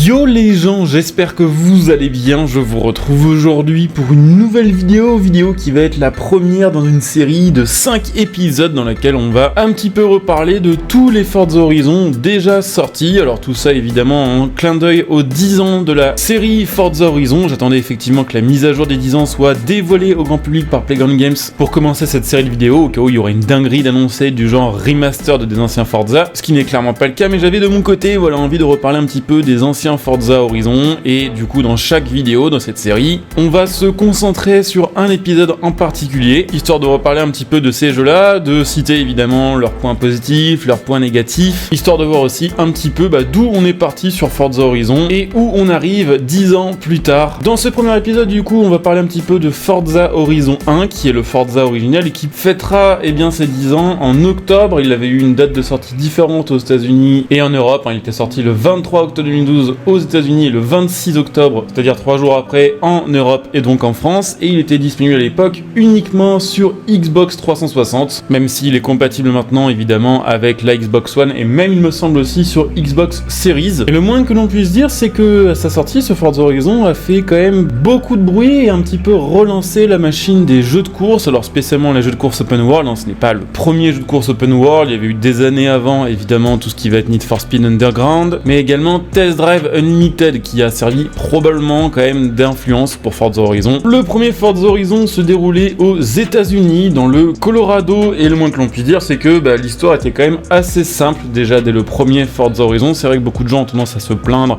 Yo les gens, j'espère que vous allez bien, je vous retrouve aujourd'hui pour une nouvelle vidéo qui va être la première dans une série de 5 épisodes dans laquelle on va un petit peu reparler de tous les Forza Horizon déjà sortis. Alors tout ça évidemment en clin d'œil aux 10 ans de la série Forza Horizon. J'attendais effectivement que la mise à jour des 10 ans soit dévoilée au grand public par Playground Games pour commencer cette série de vidéos, au cas où il y aurait une dinguerie d'annoncer du genre remaster des anciens Forza, ce qui n'est clairement pas le cas, mais j'avais de mon côté envie de reparler un petit peu des anciens Forza Horizon, et du coup dans chaque vidéo dans cette série, on va se concentrer sur un épisode en particulier, histoire de reparler un petit peu de ces jeux-là, de citer évidemment leurs points positifs, leurs points négatifs, histoire de voir aussi un petit peu d'où on est parti sur Forza Horizon et où on arrive 10 ans plus tard. Dans ce premier épisode du coup, on va parler un petit peu de Forza Horizon 1, qui est le Forza original et qui fêtera ses 10 ans en octobre. Il avait eu une date de sortie différente aux États-Unis et en Europe, il était sorti le 23 octobre 2012 aux États-Unis et le 26 octobre, c'est-à-dire 3 jours après, en Europe et donc en France, et il était disponible à l'époque uniquement sur Xbox 360, même s'il est compatible maintenant évidemment avec la Xbox One et même il me semble aussi sur Xbox Series. Et le moins que l'on puisse dire, c'est que à sa sortie, ce Forza Horizon a fait quand même beaucoup de bruit et un petit peu relancé la machine des jeux de course, alors spécialement les jeux de course open world, ce n'est pas le premier jeu de course open world, il y avait eu des années avant évidemment tout ce qui va être Need for Speed Underground, mais également Test Drive Unlimited qui a servi probablement quand même d'influence pour Forza Horizon. Le premier Forza Horizon se déroulait aux États-Unis, dans le Colorado, et le moins que l'on puisse dire c'est que l'histoire était quand même assez simple déjà dès le premier Forza Horizon. C'est vrai que beaucoup de gens ont tendance à se plaindre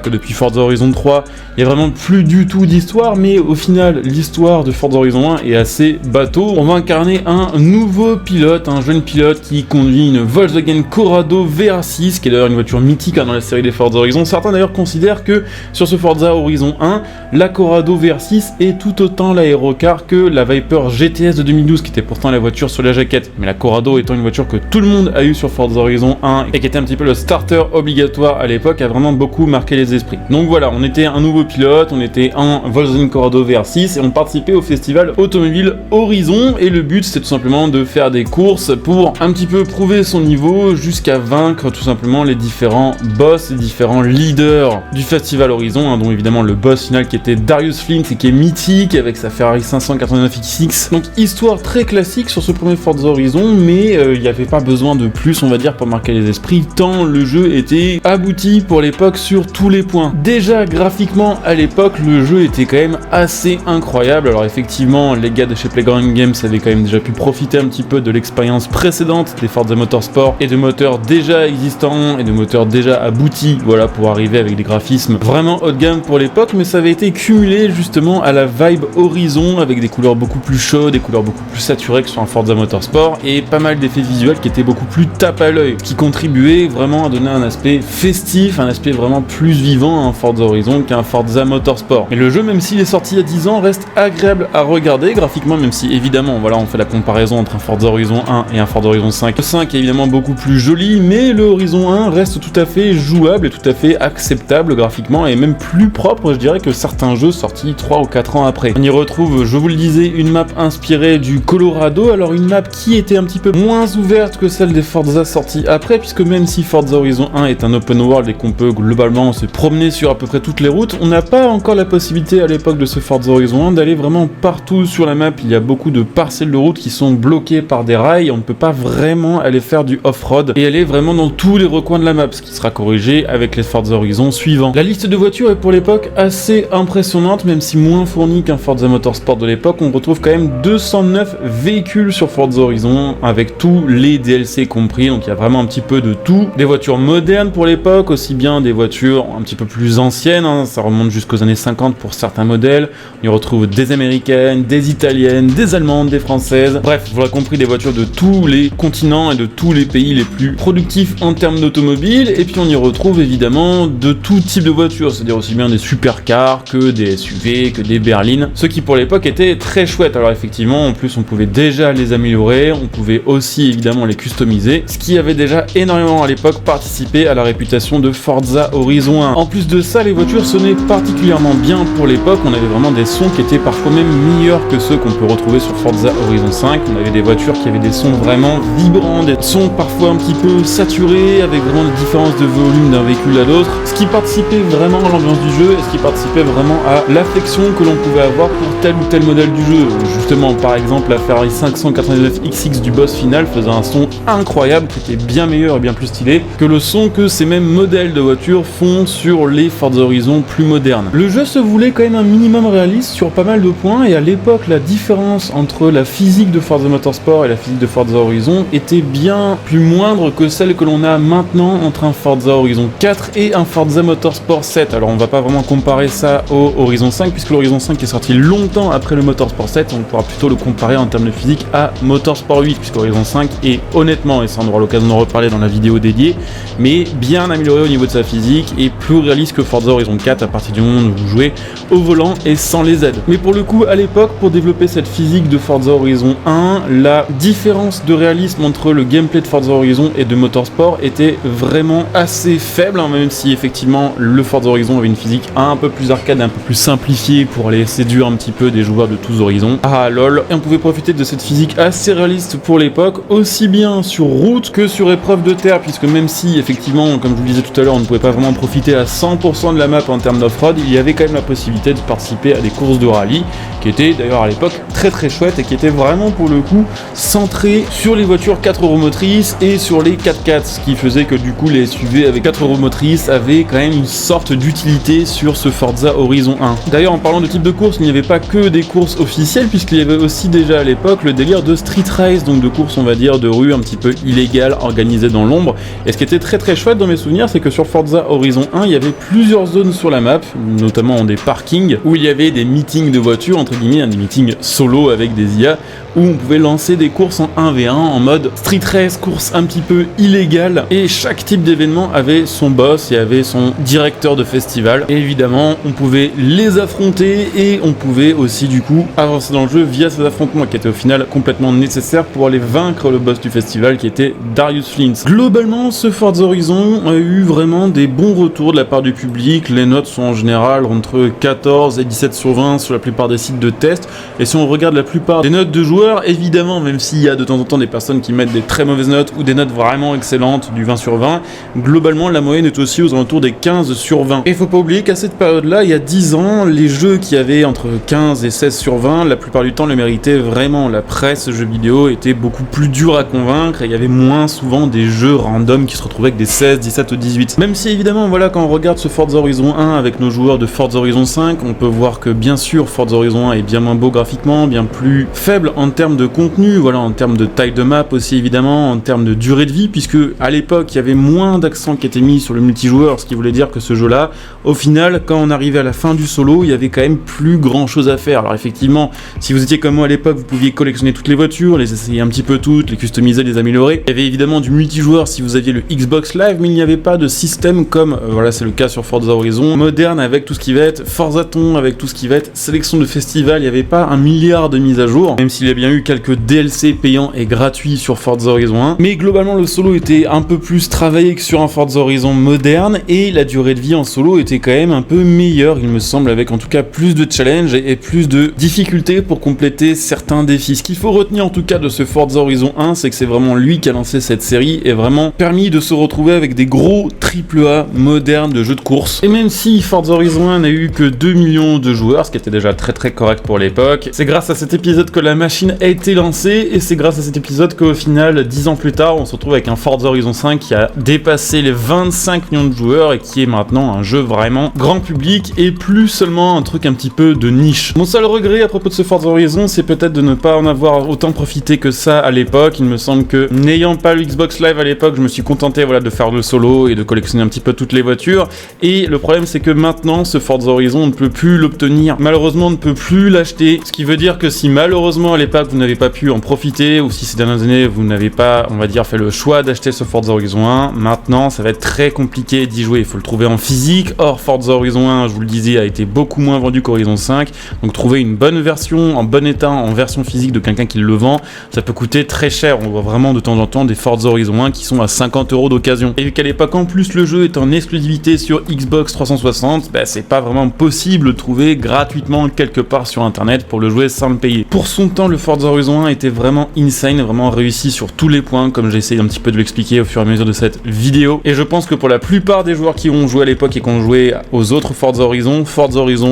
que depuis Forza Horizon 3 il y a vraiment plus du tout d'histoire, mais au final l'histoire de Forza Horizon 1 est assez bateau. On va incarner un nouveau pilote, un jeune pilote qui conduit une Volkswagen Corrado VR6, qui est d'ailleurs une voiture mythique dans la série des Forza Horizon. Certains d'ailleurs considèrent que sur ce Forza Horizon 1, la Corrado VR6 est tout autant l'aérocar que la Viper GTS de 2012, qui était pourtant la voiture sur la jaquette. Mais la Corrado étant une voiture que tout le monde a eu sur Forza Horizon 1 et qui était un petit peu le starter obligatoire à l'époque, a vraiment beaucoup marqué les esprits. Donc voilà, on était un nouveau pilote, on était un Volkswagen Corrado VR6 et on participait au festival automobile Horizon, et le but c'était tout simplement de faire des courses pour un petit peu prouver son niveau jusqu'à vaincre tout simplement les différents boss, les différents leaders du festival Horizon, dont évidemment le boss final qui était Darius Flint et qui est mythique avec sa Ferrari 589 XX. Donc histoire très classique sur ce premier Forza Horizon, mais il n'y avait pas besoin de plus on va dire pour marquer les esprits, tant le jeu était abouti pour l'époque sur tous les points. Déjà graphiquement à l'époque le jeu était quand même assez incroyable. Alors effectivement les gars de chez Playground Games avaient quand même déjà pu profiter un petit peu de l'expérience précédente des Forza Motorsport et de moteurs déjà existants et de moteurs déjà aboutis pour arriver avec des graphismes vraiment haut de gamme pour l'époque, mais ça avait été cumulé justement à la vibe Horizon avec des couleurs beaucoup plus chaudes, des couleurs beaucoup plus saturées que sur un Forza Motorsport et pas mal d'effets visuels qui étaient beaucoup plus tape à l'œil, qui contribuaient vraiment à donner un aspect festif, un aspect vraiment plus vivant à un Forza Horizon qu'un Forza Motorsport. Mais le jeu, même s'il est sorti il y a 10 ans, reste agréable à regarder graphiquement, même si évidemment on fait la comparaison entre un Forza Horizon 1 et un Forza Horizon 5. Le 5 est évidemment beaucoup plus joli, mais le Horizon 1 reste tout à fait jouable et tout à fait acceptable graphiquement et même plus propre je dirais que certains jeux sortis 3 ou 4 ans après. On y retrouve, je vous le disais, une map inspirée du Colorado, alors une map qui était un petit peu moins ouverte que celle des Forza sortis après, puisque même si Forza Horizon 1 est un open world et qu'on peut globalement se promener sur à peu près toutes les routes, on n'a pas encore la possibilité à l'époque de ce Forza Horizon 1 d'aller vraiment partout sur la map. Il y a beaucoup de parcelles de route qui sont bloquées par des rails, on ne peut pas vraiment aller faire du off-road et aller vraiment dans tous les recoins de la map, ce qui sera corrigé avec les Forza Horizon suivants. La liste de voitures est pour l'époque assez impressionnante, même si moins fournie qu'un Forza Motorsport de l'époque. On retrouve quand même 209 véhicules sur Forza Horizon avec tous les DLC compris, donc il y a vraiment un petit peu de tout. Des voitures modernes pour l'époque, aussi bien des voitures un petit peu plus anciennes, ça remonte jusqu'aux années 50 pour certains modèles. On y retrouve des américaines, des italiennes, des allemandes, des françaises, bref, vous l'aurez compris, des voitures de tous les continents et de tous les pays les plus productifs en termes d'automobile. Et puis on y retrouve évidemment de tout type de voitures, c'est-à-dire aussi bien des supercars que des SUV, que des berlines, ce qui pour l'époque était très chouette. Alors effectivement, en plus on pouvait déjà les améliorer, on pouvait aussi évidemment les customiser, ce qui avait déjà énormément à l'époque participé à la réputation de Forza Horizon 1. En plus de ça, les voitures sonnaient particulièrement bien pour l'époque, on avait vraiment des sons qui étaient parfois même meilleurs que ceux qu'on peut retrouver sur Forza Horizon 5. On avait des voitures qui avaient des sons vraiment vibrants, des sons parfois un petit peu saturés, avec vraiment des différences de volume d'un véhicule à l'autre, ce qui participait vraiment à l'ambiance du jeu et ce qui participait vraiment à l'affection que l'on pouvait avoir pour tel ou tel modèle du jeu. Justement, par exemple, la Ferrari 599XX du boss final faisait un son incroyable qui était bien meilleur et bien plus stylé que le son que ces mêmes modèles de voitures font sur les Forza Horizon plus modernes. Le jeu se voulait quand même un minimum réaliste sur pas mal de points et à l'époque la différence entre la physique de Forza Motorsport et la physique de Forza Horizon était bien plus moindre que celle que l'on a maintenant entre un Forza Horizon 4 et un Forza Motorsport 7. Alors on va pas vraiment comparer ça au Horizon 5 puisque l'Horizon 5 est sorti longtemps après le Motorsport 7, on pourra plutôt le comparer en termes de physique à Motorsport 8 puisque Horizon 5 est honnêtement, et ça on aura l'occasion d'en reparler dans la vidéo dédiée, mais bien amélioré au niveau de sa physique et plus réaliste que Forza Horizon 4 à partir du moment où vous jouez au volant et sans les aides. Mais pour le coup à l'époque, pour développer cette physique de Forza Horizon 1, la différence de réalisme entre le gameplay de Forza Horizon et de Motorsport était vraiment assez faible, hein, même si effectivement le Forza Horizon avait une physique un peu plus arcade, un peu plus simplifiée pour aller séduire un petit peu des joueurs de tous horizons. Ah lol, et on pouvait profiter de cette physique assez réaliste pour l'époque, aussi bien sur route que sur épreuve de terre, puisque même si effectivement, comme je vous le disais tout à l'heure, on ne pouvait pas vraiment profiter à 100% de la map en termes d'off-road, il y avait quand même la possibilité de participer à des courses de rallye, qui étaient d'ailleurs à l'époque très très chouettes et qui étaient vraiment pour le coup centrées sur les voitures 4 roues motrices et sur les 4x4, ce qui faisait que du coup les SUV avec 4 roues motrices avaient quand même une sorte d'utilité sur ce Forza Horizon 1. D'ailleurs en parlant de type de course, il n'y avait pas que des courses officielles puisqu'il y avait aussi déjà à l'époque le délire de street race, donc de courses on va dire de rue un petit peu illégales organisées dans l'ombre. Et ce qui était très très chouette dans mes souvenirs, c'est que sur Forza Horizon 1 il y avait plusieurs zones sur la map, notamment des parkings où il y avait des meetings de voitures entre guillemets, des meetings solo avec des IA où on pouvait lancer des courses en 1v1 en mode street race, course un petit peu illégale, et chaque type d'événement avait son boss et avait son directeur de festival, et évidemment on pouvait les affronter et on pouvait aussi du coup avancer dans le jeu via ces affrontements qui étaient au final complètement nécessaires pour aller vaincre le boss du festival qui était Darius Flint. Globalement ce Forza Horizon a eu vraiment des bons retours de la part du public, les notes sont en général entre 14 et 17 sur 20 sur la plupart des sites de test, et si on regarde la plupart des notes de joueurs, évidemment, même s'il y a de temps en temps des personnes qui mettent des très mauvaises notes ou des notes vraiment excellentes, du 20 sur 20, globalement la moyenne est aussi aux alentours des 15 sur 20. Et il faut pas oublier qu'à cette période-là, il y a 10 ans, les jeux qui avaient entre 15 et 16 sur 20, la plupart du temps le méritaient vraiment. La presse jeux vidéo était beaucoup plus dure à convaincre et il y avait moins souvent des jeux random qui se retrouvaient avec des 16, 17 ou 18. Même si évidemment, voilà, quand on regarde ce Forza Horizon 1 avec nos joueurs de Forza Horizon 5, on peut voir que bien sûr Forza Horizon 1 est bien moins beau graphiquement, bien plus faible en termes de contenu, voilà, en termes de taille de map aussi évidemment, en termes de durée de vie, puisque à l'époque il y avait moins d'accent qui était mis sur le multijoueur, ce qui voulait dire que ce jeu-là, au final, quand on arrivait à la fin du solo, il y avait quand même plus grand chose à faire. Alors effectivement, si vous étiez comme moi à l'époque, vous pouviez collectionner toutes les voitures, les essayer un petit peu toutes, les customiser, les améliorer. Il y avait évidemment du multijoueur si vous aviez le Xbox Live, mais il n'y avait pas de système comme, voilà, c'est le cas sur Forza Horizon, moderne avec tout ce qui va être Forzaton, avec tout ce qui va être sélection de festival, il n'y avait pas un milliard de mises à jour, même s'il y a bien eu quelques DLC payants et gratuits sur Forza Horizon 1, mais globalement le solo était un peu plus travaillé que sur un Forza Horizon moderne, et la durée de vie en solo était quand même un peu meilleure, il me semble, avec en tout cas plus de challenge et plus de difficultés pour compléter certains défis. Ce qu'il faut retenir en tout cas de ce Forza Horizon 1, c'est que c'est vraiment lui qui a lancé cette série et vraiment permis de se retrouver avec des gros AAA modernes de jeux de course. Et même si Forza Horizon 1 n'a eu que 2 millions de joueurs, ce qui était déjà très très correct pour l'époque, c'est grâce à cet épisode que la machine a été lancée, et c'est grâce à cet épisode qu'au final, 10 ans plus tard, on se retrouve avec un Forza Horizon 5 qui a dépassé les 25 millions de joueurs et qui est maintenant un jeu vraiment grand public et plus seulement un truc un petit peu de niche. Mon seul regret à propos de ce Forza Horizon, c'est peut-être de ne pas en avoir autant profité que ça à l'époque. Il me semble que n'ayant pas le Xbox Live à l'époque, je me suis contenté, voilà, de faire le solo et de collectionner un petit peu toutes les voitures, et le problème c'est que maintenant ce Forza Horizon on ne peut plus l'obtenir, malheureusement on ne peut plus l'acheter, ce qui veut dire que si malheureusement à l'époque vous n'avez pas pu en profiter, ou si ces dernières années vous n'avez pas, on va dire, fait le choix d'acheter ce Forza Horizon 1, maintenant ça va être très compliqué d'y jouer, il faut le trouver en physique. Or Forza Horizon 1, je vous le disais, a été beaucoup moins vendu qu'Horizon 5, donc trouver une bonne version, en bon état, en version physique de quelqu'un qui le vend, ça peut coûter très cher. On voit vraiment de temps en temps des Forza Horizon 1 qui sont à 50 € d'occasion. Et vu qu'à l'époque en plus le jeu est en exclusivité sur Xbox 360, bah, c'est pas vraiment possible de trouver gratuitement quelque part sur internet pour le jouer sans le payer. Pour son temps, le Forza Horizon 1 était vraiment insane, vraiment réussi sur tous les points, comme j'ai essayé un petit peu de l'expliquer au fur et à mesure de cette vidéo. Et je pense que pour la plupart des joueurs qui ont joué à l'époque et qui ont joué aux autres Forza Horizon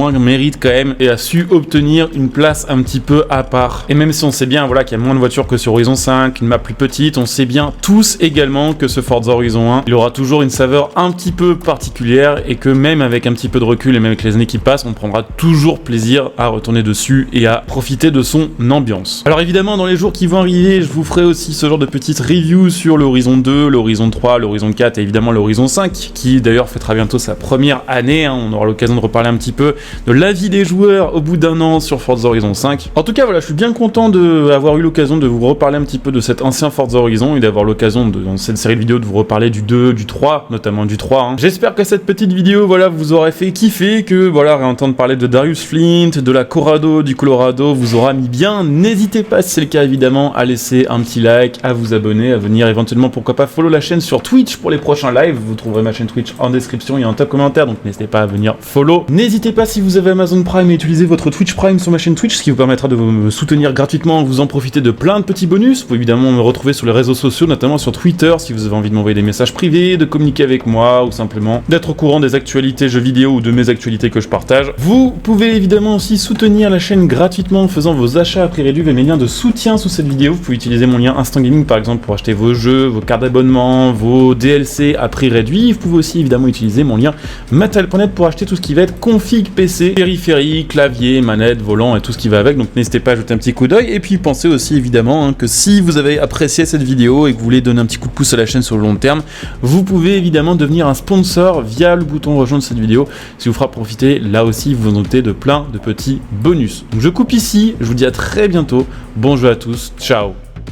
1 mérite quand même et a su obtenir une place un petit peu à part. Et même si on sait bien voilà, qu'il y a moins de voitures que sur Horizon 5, une map plus petite, on sait bien tous également que ce Forza Horizon 1, il aura toujours une saveur un petit peu particulière et que même avec un petit peu de recul et même avec les années qui passent, on prendra toujours plaisir à retourner dessus et à profiter de son ambiance. Alors évidemment, dans les jours qui vont arriver, je vous ferai aussi ce genre de petites reviews sur l'Horizon 2, l'Horizon 3, l'Horizon 4 et évidemment l'Horizon 5, qui d'ailleurs fêtera bientôt sa première année, on aura l'occasion de reparler un petit peu de l'avis des joueurs au bout d'un an sur Forza Horizon 5. En tout cas, voilà, je suis bien content d'avoir eu l'occasion de vous reparler un petit peu de cet ancien Forza Horizon et d'avoir l'occasion, dans cette série de vidéos, de vous reparler du 2, du 3, notamment du 3. J'espère que cette petite vidéo, voilà, vous aura fait kiffer, que, voilà, réentendre parler de Darius Flint, de la Corrado, du Colorado, vous aura mis bien. N'hésitez pas, si c'est le cas, évidemment, à laisser un petit like, à vous abonner, à venir éventuellement, pourquoi pas, follow la chaîne sur Twitch pour les prochains lives. Vous trouverez ma chaîne Twitch en description et en top commentaire, donc n'hésitez pas à venir follow. N'hésitez pas, si vous avez Amazon Prime, à utiliser votre Twitch Prime sur ma chaîne Twitch, ce qui vous permettra de me soutenir gratuitement, vous en profiter de plein de petits bonus. Vous pouvez évidemment me retrouver sur les réseaux sociaux, notamment sur Twitter, si vous avez envie de m'envoyer des messages privés, de communiquer avec moi, ou simplement d'être au courant des actualités jeux vidéo ou de mes actualités que je partage. Vous pouvez évidemment aussi soutenir la chaîne gratuitement en faisant vos achats à prix réduit via mes liens de soutien sous cette vidéo. Vous pouvez utiliser mon lien Instant Gaming par exemple pour acheter vos jeux, vos cartes d'abonnement, vos DLC à prix réduit. Vous pouvez aussi évidemment utiliser mon lien Mattel.net pour acheter tout ce qui va être config PC, périphérique, clavier, manette, volant et tout ce qui va avec. Donc n'hésitez pas à jeter un petit coup d'œil. Et puis pensez aussi évidemment que si vous avez apprécié cette vidéo et que vous voulez donner un petit coup de pouce à la chaîne sur le long terme, vous pouvez évidemment devenir un sponsor via le bouton rejoindre cette vidéo, ce qui vous fera profiter là aussi, vous en doutez, de plein de petits bonus. Donc je coupe ici, je vous dis à très bientôt, bon jeu à tous, ciao.